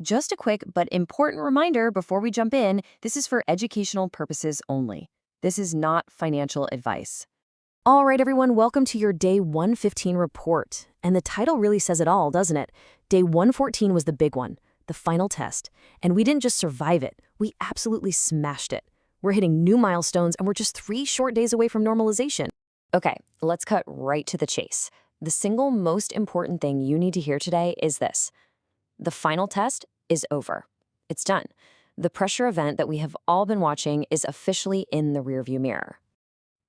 Just a quick but important reminder before we jump in, this is for educational purposes only. This is not financial advice. All right, everyone, welcome to your Day 115 report. And the title really says it all, doesn't it? Day 114 was the big one, the final test. And we didn't just survive it, we absolutely smashed it. We're hitting new milestones, and we're just 3 short days away from normalization. Okay, let's cut right to the chase. The single most important thing you need to hear today is this. The final test is over. It's done. The pressure event that we have all been watching is officially in the rearview mirror.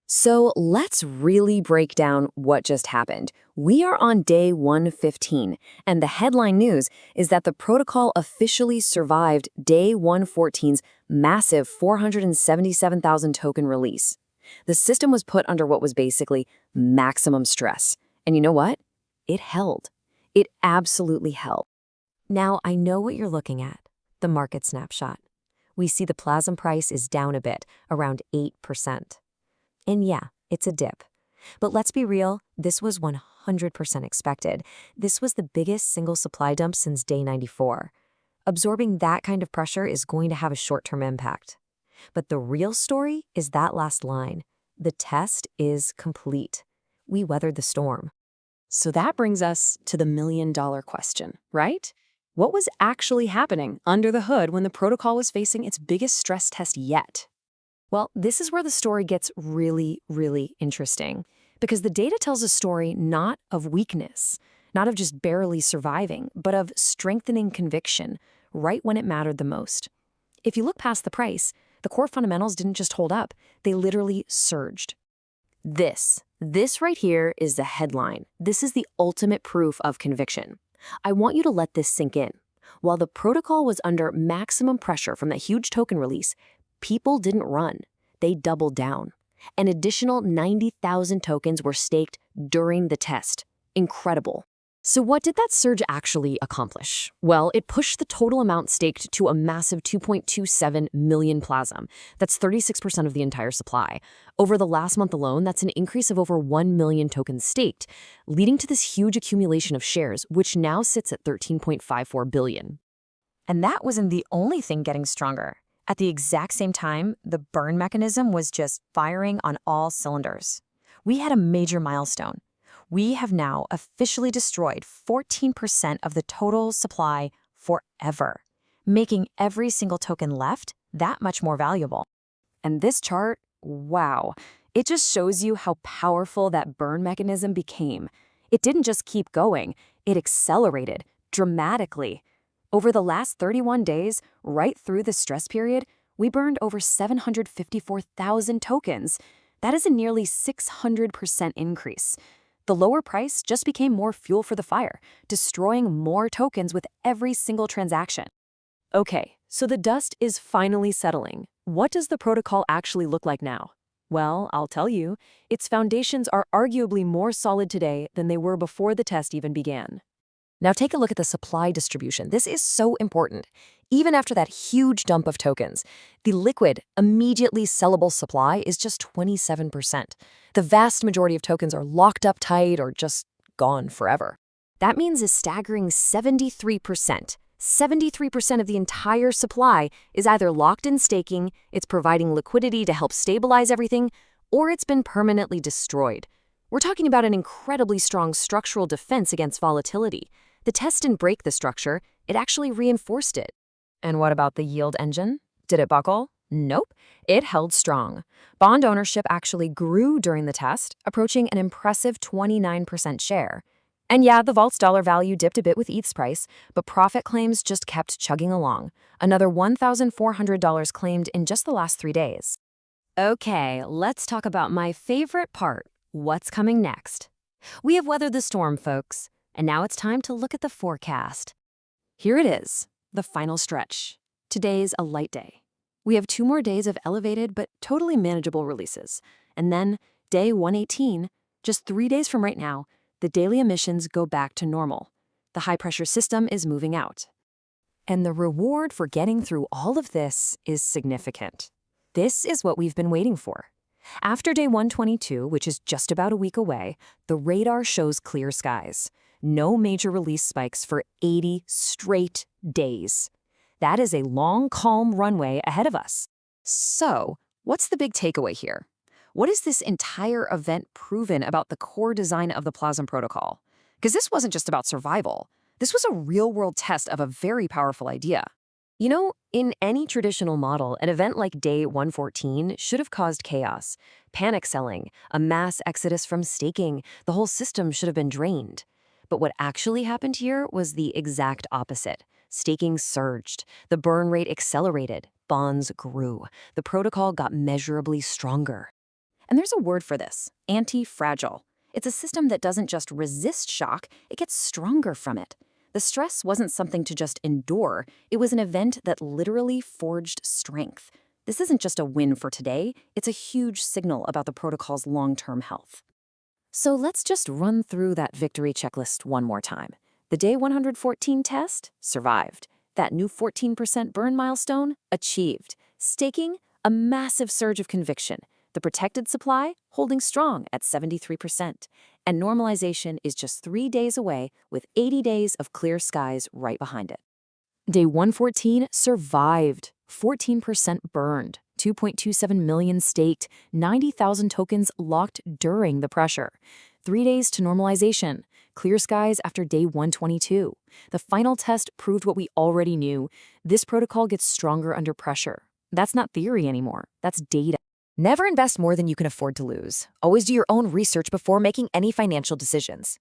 So let's really break down what just happened. We are on day 115, and the headline news is that the protocol officially survived day 114's massive 477,000 token release. The system was put under what was basically maximum stress. And you know what? It held. It absolutely held. Now, I know what you're looking at, the market snapshot. We see the PLAZM price is down a bit, around 8%. And yeah, it's a dip. But let's be real, this was 100% expected. This was the biggest single supply dump since day 94. Absorbing that kind of pressure is going to have a short-term impact. But the real story is that last line. The test is complete. We weathered the storm. So that brings us to the million-dollar question, right? What was actually happening under the hood when the protocol was facing its biggest stress test yet? Well, this is where the story gets really, really interesting, because the data tells a story not of weakness, not of just barely surviving, but of strengthening conviction right when it mattered the most. If you look past the price, the core fundamentals didn't just hold up, they literally surged. This right here is the headline. This is the ultimate proof of conviction. I want you to let this sink in. While the protocol was under maximum pressure from that huge token release, people didn't run. They doubled down. An additional 90,000 tokens were staked during the test. Incredible. So what did that surge actually accomplish? Well, it pushed the total amount staked to a massive 2.27 million PLAZM. That's 36% of the entire supply. Over the last month alone, that's an increase of over 1 million tokens staked, leading to this huge accumulation of shares, which now sits at 13.54 billion. And that wasn't the only thing getting stronger. At the exact same time, the burn mechanism was just firing on all cylinders. We had a major milestone. We have now officially destroyed 14% of the total supply forever, making every single token left that much more valuable. And this chart, wow, it just shows you how powerful that burn mechanism became. It didn't just keep going, it accelerated dramatically. Over the last 31 days, right through the stress period, we burned over 754,000 tokens. That is a nearly 600% increase. The lower price just became more fuel for the fire, destroying more tokens with every single transaction. Okay, so the dust is finally settling. What does the protocol actually look like now? Well, I'll tell you, its foundations are arguably more solid today than they were before the test even began. Now take a look at the supply distribution. This is so important. Even after that huge dump of tokens, the liquid, immediately sellable supply is just 27%. The vast majority of tokens are locked up tight or just gone forever. That means a staggering 73%. 73% of the entire supply is either locked in staking, it's providing liquidity to help stabilize everything, or it's been permanently destroyed. We're talking about an incredibly strong structural defense against volatility. The test didn't break the structure, it actually reinforced it. And what about the yield engine? Did it buckle? Nope, it held strong. Bond ownership actually grew during the test, approaching an impressive 29% share. And yeah, the vault's dollar value dipped a bit with ETH's price, but profit claims just kept chugging along. Another $1,400 claimed in just the last 3 days. Okay, let's talk about my favorite part. What's coming next? We have weathered the storm, folks, and now it's time to look at the forecast. Here it is, the final stretch. Today's a light day. We have 2 more days of elevated but totally manageable releases. And then, day 118, just 3 days from right now, the daily emissions go back to normal. The high-pressure system is moving out. And the reward for getting through all of this is significant. This is what we've been waiting for. After day 122, which is just about a week away, the radar shows clear skies. No major release spikes for 80 straight days. That is a long, calm runway ahead of us. So, what's the big takeaway here? What has this entire event proven about the core design of the PLAZM protocol? Because this wasn't just about survival. This was a real-world test of a very powerful idea. You know, in any traditional model, an event like day 114 should have caused chaos, panic selling, a mass exodus from staking. The whole system should have been drained. But what actually happened here was the exact opposite. Staking surged, the burn rate accelerated, bonds grew, the protocol got measurably stronger. And there's a word for this: anti-fragile. It's a system that doesn't just resist shock, it gets stronger from it. The stress wasn't something to just endure, it was an event that literally forged strength. This isn't just a win for today, it's a huge signal about the protocol's long-term health. So let's just run through that victory checklist one more time. The day 114 test? Survived. That new 14% burn milestone? Achieved. Staking? A massive surge of conviction. The protected supply? Holding strong at 73%. And normalization is just 3 days away with 80 days of clear skies right behind it. Day 114 survived. 14% burned. 2.27 million staked. 90,000 tokens locked during the pressure. 3 days to normalization. Clear skies after day 122. The final test proved what we already knew. This protocol gets stronger under pressure. That's not theory anymore. That's data. Never invest more than you can afford to lose. Always do your own research before making any financial decisions.